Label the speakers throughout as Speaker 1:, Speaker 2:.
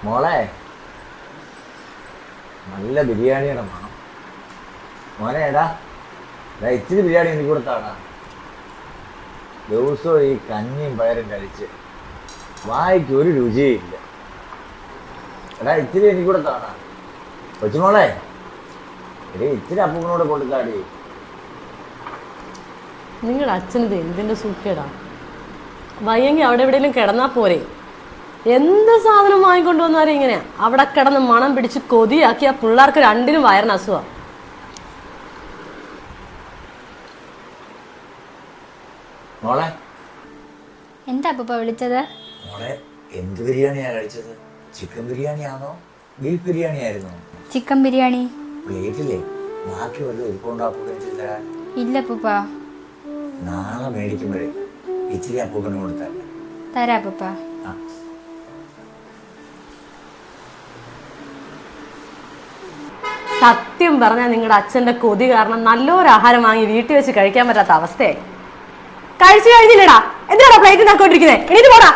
Speaker 1: മോളെ നല്ല ബിരിയാണിയുടെ മണം. മോനെ എടാ ഇച്ചിരി ബിരിയാണി എനിക്ക് കൊടുത്താടാ. ദിവസവും ഈ കഞ്ഞിയും പയറും കഴിച്ച് വായിക്ക് ഒരു രുചിയില്ല. എടാ ഇച്ചിരി എനിക്ക് കൊടുത്താടാ. കൊച്ചുമോളെ ഇച്ചിരി അപ്പൂപ്പനോട് കൊടുത്താടി.
Speaker 2: നിങ്ങളുടെ അച്ഛനത് എന്തിന്റെ സൂക്കേടാ? വയ്യെങ്കിൽ അവിടെ എവിടെയെങ്കിലും കിടന്നാ പോരെ. എന്ത് സാധനം വാങ്ങിക്കൊണ്ടു വന്നാലും ഇങ്ങനെയാ. അവിടെ കിടന്ന് മണം പിടിച്ച് കൊതിയാക്കി ആ പിള്ളേർക്ക് രണ്ടിനും വയറിന് അസുഖം.
Speaker 1: മോളെ
Speaker 3: എന്താ അപ്പൂപ്പ വിളിച്ചത്?
Speaker 1: മോളെ എന്ത് ബിരിയാണിയാ കഴിച്ചത്? ചിക്കൻ ബിരിയാണിയാണോ ബീഫ് ബിരിയാണി ആയിരുന്നോ?
Speaker 3: ചിക്കൻ ബിരിയാണി.
Speaker 1: പ്ലേറ്റില്ലേ ബാക്കി വല്ലതും ഇരിപ്പുണ്ടാക്കുകയും ചെയ്താൽ?
Speaker 3: ഇല്ല അപ്പൂപ്പ.
Speaker 1: നാളെ മേടിക്കുമ്പോഴേ ഇച്ചിരി അപ്പൂപ്പന് കൊടുത്തല്ല.
Speaker 3: തരാ അപ്പൂപ്പ.
Speaker 2: സത്യം പറഞ്ഞാൽ നിങ്ങളുടെ അച്ഛന്റെ കൊതി കാരണം നല്ലൊരു ആഹാരം വാങ്ങി വീട്ടിൽ വെച്ച് കഴിക്കാൻ പറ്റാത്ത അവസ്ഥയായി. കഴിച്ചു കഴിഞ്ഞില്ലടാ, എന്തിനാടാ പ്ലേറ്റ് നോക്കിക്കൊണ്ടിരിക്കുന്നേ? എണീറ്റ് പോടാ.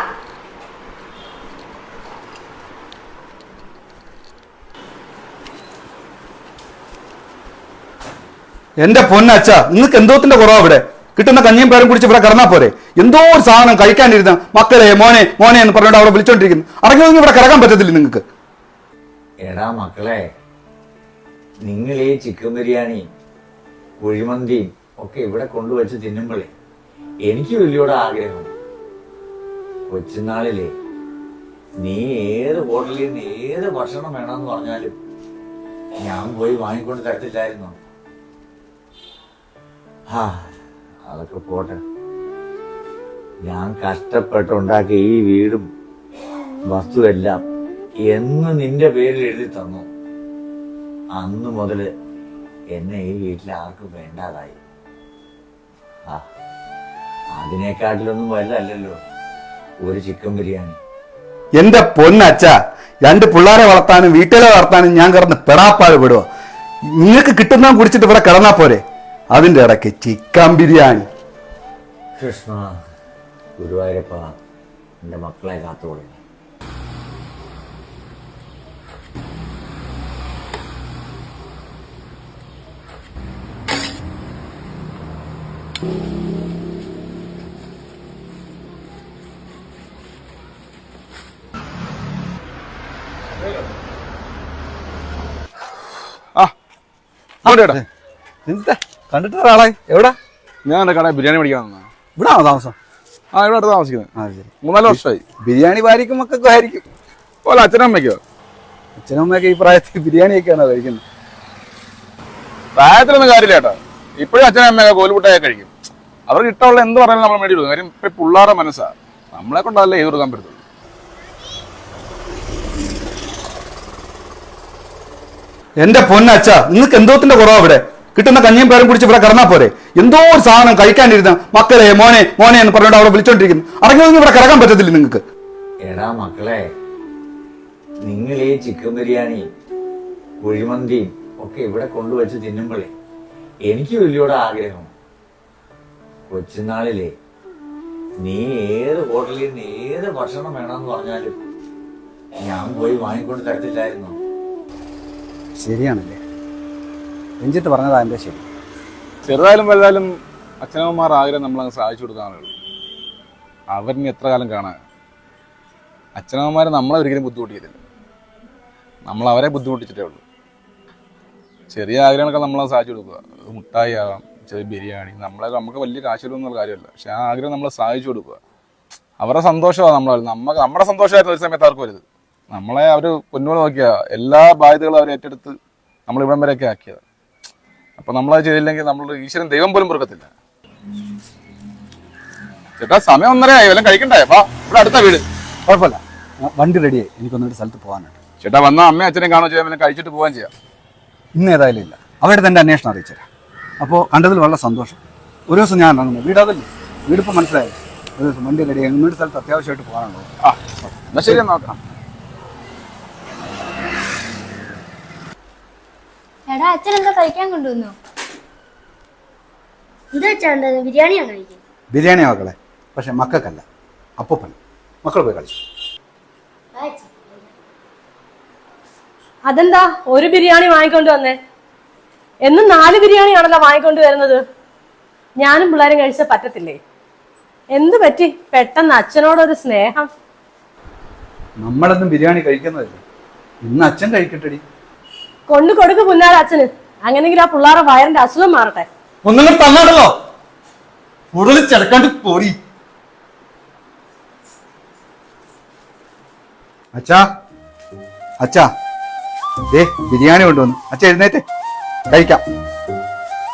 Speaker 4: എന്റെ പൊന്നച്ഛ, നിങ്ങൾക്ക് എന്തോത്തിന്റെ കുറവാ? ഇവിടെ കിട്ടുന്ന കഞ്ഞിയും പേരും കുടിച്ച് ഇവിടെ കിടന്നാ പോരെ? എന്തോ ഒരു സാധനം കഴിക്കാനിരുന്ന മക്കളെ മോനെ മോനെ എന്ന് പറഞ്ഞിട്ട് അവിടെ വിളിച്ചോണ്ടിരിക്കുന്നു. അടങ്ങി ഇവിടെ കിടക്കാൻ പറ്റത്തില്ല നിങ്ങൾക്ക്.
Speaker 1: എടാ മക്കളെ, നിങ്ങൾ ഈ ചിക്കൻ ബിരിയാണി കുഴിമന്തിയും ഒക്കെ ഇവിടെ കൊണ്ടുവച്ച് തിന്നുമ്പോഴേ എനിക്ക് വലിയോടെ ആഗ്രഹം. കൊച്ചുനാളിലെ നീ ഏത് ഹോട്ടലിൽ നിന്ന് ഏത് ഭക്ഷണം വേണമെന്ന് പറഞ്ഞാലും ഞാൻ പോയി വാങ്ങിക്കൊണ്ട് തരത്തില്ലായിരുന്നു. അതൊക്കെ പോട്ടെ. ഞാൻ കഷ്ടപ്പെട്ടുണ്ടാക്കിയ ഈ വീടും വസ്തുവെല്ലാം എന്ന് നിന്റെ പേരിൽ എഴുതി തന്നു. അന്ന് മുതല് എന്നെ ഈ വീട്ടിൽ ആർക്കും വേണ്ടാതായി. അതിനേക്കാട്ടിലൊന്നും വലുതല്ലല്ലോ ഒരു ചിക്കൻ ബിരിയാണി.
Speaker 4: എന്റെ പൊന്നച്ഛ, രണ്ട് പിള്ളേരെ വളർത്താനും വീട്ടിലെ വളർത്താനും ഞാൻ കിടന്ന് പെടാപ്പാട് വിടുക. നിങ്ങൾക്ക് കിട്ടുന്ന കുടിച്ചിട്ട് ഇവിടെ കിടന്നാ പോരെ? അതിന്റെ ഇടയ്ക്ക് ചിക്കൻ ബിരിയാണി.
Speaker 1: കൃഷ്ണ ഗുരുവായൂരപ്പ, എന്റെ മക്കളെ കാത്തോളൂ.
Speaker 4: കണ്ടിട്ട് ഒരാളെ എവിടെ?
Speaker 5: ഞാൻ കട ബിരിയാണി മേടിക്കാൻ വന്നാ.
Speaker 4: ഇവിടെ ആണോ താമസം?
Speaker 5: ഇവിടെ അടുത്ത് താമസിക്കുന്നത്. 3-4 വർഷമായി.
Speaker 4: ബിരിയാണി ഭാര്യക്കും മക്കൾക്കും ആയിരിക്കും.
Speaker 5: പോലെ അച്ഛനും അമ്മയ്ക്കോ?
Speaker 4: അച്ഛനും അമ്മയൊക്കെ ഈ പ്രായത്തിൽ ബിരിയാണിയൊക്കെയാണോ കഴിക്കുന്നത്?
Speaker 5: പ്രായത്തിലൊന്നും കാര്യമില്ല കേട്ടോ. ഇപ്പോഴും അച്ഛനും അമ്മയൊക്കെ കോലുമുട്ടായൊക്കെ കഴിക്കും. അവർക്ക് ഇഷ്ടമുള്ള എന്ത് പറഞ്ഞാലും നമ്മൾ മേടി കൊടുക്കും. കാര്യം ഇപ്പൊ പിള്ളേരുടെ മനസ്സാ. നമ്മളെ കൊണ്ടല്ലേ ചെയ്ത് കൊടുക്കാൻ പറ്റത്തുള്ളൂ.
Speaker 4: എന്റെ പൊന്നച്ഛ, നിങ്ങൾക്ക് എന്തോത്തിന്റെ കുറവാ? ഇവിടെ കിട്ടുന്ന കഞ്ഞിയും പേരും കുടിച്ച് ഇവിടെ കിടന്നാ പോരെ? എന്തോ ഒരു സാധനം കഴിക്കാനിരുന്ന മക്കളെ മോനെ മോനെ എന്ന് പറഞ്ഞിട്ട് അവിടെ വിളിച്ചോണ്ടിരിക്കുന്നു. അടങ്ങി ഇവിടെ കിടക്കാൻ പറ്റത്തില്ല നിങ്ങൾക്ക്.
Speaker 1: എടാ മക്കളെ, നിങ്ങൾ ഈ ചിക്കൻ ബിരിയാണി കുഴിമന്തിയും ഒക്കെ ഇവിടെ കൊണ്ടുവച്ച് തിന്നുമ്പോഴേ എനിക്ക് വലിയോടെ ആഗ്രഹം. കൊച്ചുനാളിലെ നീ ഏത് ഹോട്ടലിൽ നിന്ന് ഏത് ഭക്ഷണം വേണമെന്ന് പറഞ്ഞാലും ഞാൻ പോയി വാങ്ങിക്കൊണ്ട് തരത്തില്ലായിരുന്നു.
Speaker 4: ശരിയാണല്ലേ, രഞ്ജിത്ത് പറഞ്ഞതാ എന്റെ ശരി.
Speaker 5: ചെറുതായാലും വലുതായാലും അച്ഛനമ്മമാർ ആഗ്രഹം നമ്മളങ്ങ് സാധിച്ചു കൊടുക്കാനുള്ളൂ. അവരിനി എത്ര കാലം കാണാൻ? അച്ഛനമ്മമാർ നമ്മളെ ഒരിക്കലും ബുദ്ധിമുട്ടിയിട്ടില്ല. നമ്മൾ അവരെ ബുദ്ധിമുട്ടിച്ചിട്ടേ ഉള്ളൂ. ചെറിയ ആഗ്രഹങ്ങളൊക്കെ നമ്മളത് സാധിച്ചു കൊടുക്കുക. മുട്ടായി ആകാം, ചെറിയ ബിരിയാണി, നമുക്ക് വലിയ കാശിലൊന്നുള്ള കാര്യമല്ല. പക്ഷെ ആ ആഗ്രഹം നമ്മൾ സാധിച്ചു കൊടുക്കുക. അവരുടെ സന്തോഷമാണ് നമ്മുടെ സന്തോഷമായിരുന്നു ഒരു സമയത്ത് അവർക്ക് വരുത്. നമ്മളെ അവർ പൊന്നോട് നോക്കിയ എല്ലാ ബാധ്യതകളും അവർ ഏറ്റെടുത്ത് നമ്മൾ ഇവിടം വരെയൊക്കെ ആക്കിയത്. അപ്പൊ നമ്മളത് ചെയ്തില്ലെങ്കിൽ നമ്മൾ ഈശ്വരൻ ദൈവം പോലും പൊറുക്കത്തില്ല. ചേട്ടാ സമയം 1:30 ആയി, വല്ലതും കഴിക്കണ്ടേ? ഇവിടെ അടുത്ത വീട്.
Speaker 4: കുഴപ്പമില്ല, വണ്ടി റെഡിയായി. എനിക്കൊന്നൊരു സ്ഥലത്ത് പോകാനുണ്ട്.
Speaker 5: ചേട്ടാ വന്നാൽ അമ്മയും അച്ഛനെയും കാണുകയോ ചെയ്യാൻ, പിന്നെ കഴിച്ചിട്ട് പോകാൻ ചെയ്യാം.
Speaker 4: ഇന്ന് ഏതായാലും ഇല്ല, അവരുടെ തന്നെ അന്വേഷണം അറിയിച്ചുതരാം. അപ്പോൾ കണ്ടതിൽ വളരെ സന്തോഷം. ഒരു ദിവസം ഞാൻ ഇറങ്ങുന്നു. വീടതല്ലേ, വീടിപ്പോൾ മനസ്സിലായി. ഒരു ദിവസം വണ്ടി റെഡിയായി. ഇന്നൊരു സ്ഥലത്ത് അത്യാവശ്യമായിട്ട് പോകാനുണ്ടോ?
Speaker 5: എന്നാ ശരി, നോക്കാം.
Speaker 3: എടാ അച്ഛൻ എന്താ കഴിക്കാൻ കൊണ്ടുവന്നു?
Speaker 6: എന്താ വെച്ചാ ബിരിയാണിയാണ് കഴിക്കുന്നത്?
Speaker 4: ബിരിയാണി മക്കളെ, പക്ഷെ മക്കൾക്കല്ല, അപ്പൂപ്പൻ. മക്കൾ പോയി കളിച്ചു.
Speaker 2: അതെന്താ ഒരു ബിരിയാണി വാങ്ങിക്കൊണ്ട് വന്നേ? എന്നും 4 ബിരിയാണിയാണല്ലോ വാങ്ങിക്കൊണ്ട് വരുന്നത്. ഞാനും പിള്ളേരും കഴിച്ച പറ്റത്തില്ലേ? എന്ത് പറ്റി പെട്ടെന്ന് അച്ഛനോടൊരു സ്നേഹം?
Speaker 4: നമ്മളൊന്നും ബിരിയാണി കഴിക്കുന്നതല്ലേ, ഇന്ന് അച്ഛൻ കഴിക്കട്ടെടി.
Speaker 2: കൊണ്ടു കൊടുക്ക് പുന്നാര അച്ഛന്, അങ്ങനെങ്കിൽ ആ പിള്ളേരുടെ വയറിന്റെ അസുഖം മാറട്ടെ.
Speaker 4: ഒന്നും തന്നാണല്ലോ കൂടുതൽ ചെറുക്കാണ്ട് പോരി. അച്ഛാ അച്ഛാ, ദേ ബിരിയാണി കൊണ്ടുവന്നു. അച്ഛ എഴുന്നേറ്റ് കഴിക്കാം.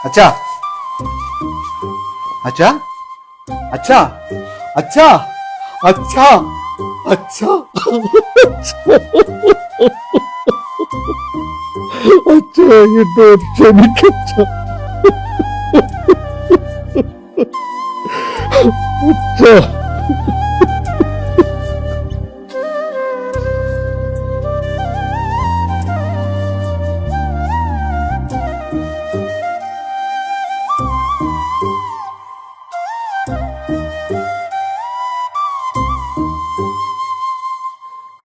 Speaker 4: അച്ഛാ അച്ഛാ അച്ഛാ അച്ഛാ അച്ഛാ അച്ഛാ അച്ഛാ എന്നെ ക്ഷമിക്കച്ച. അച്ഛാ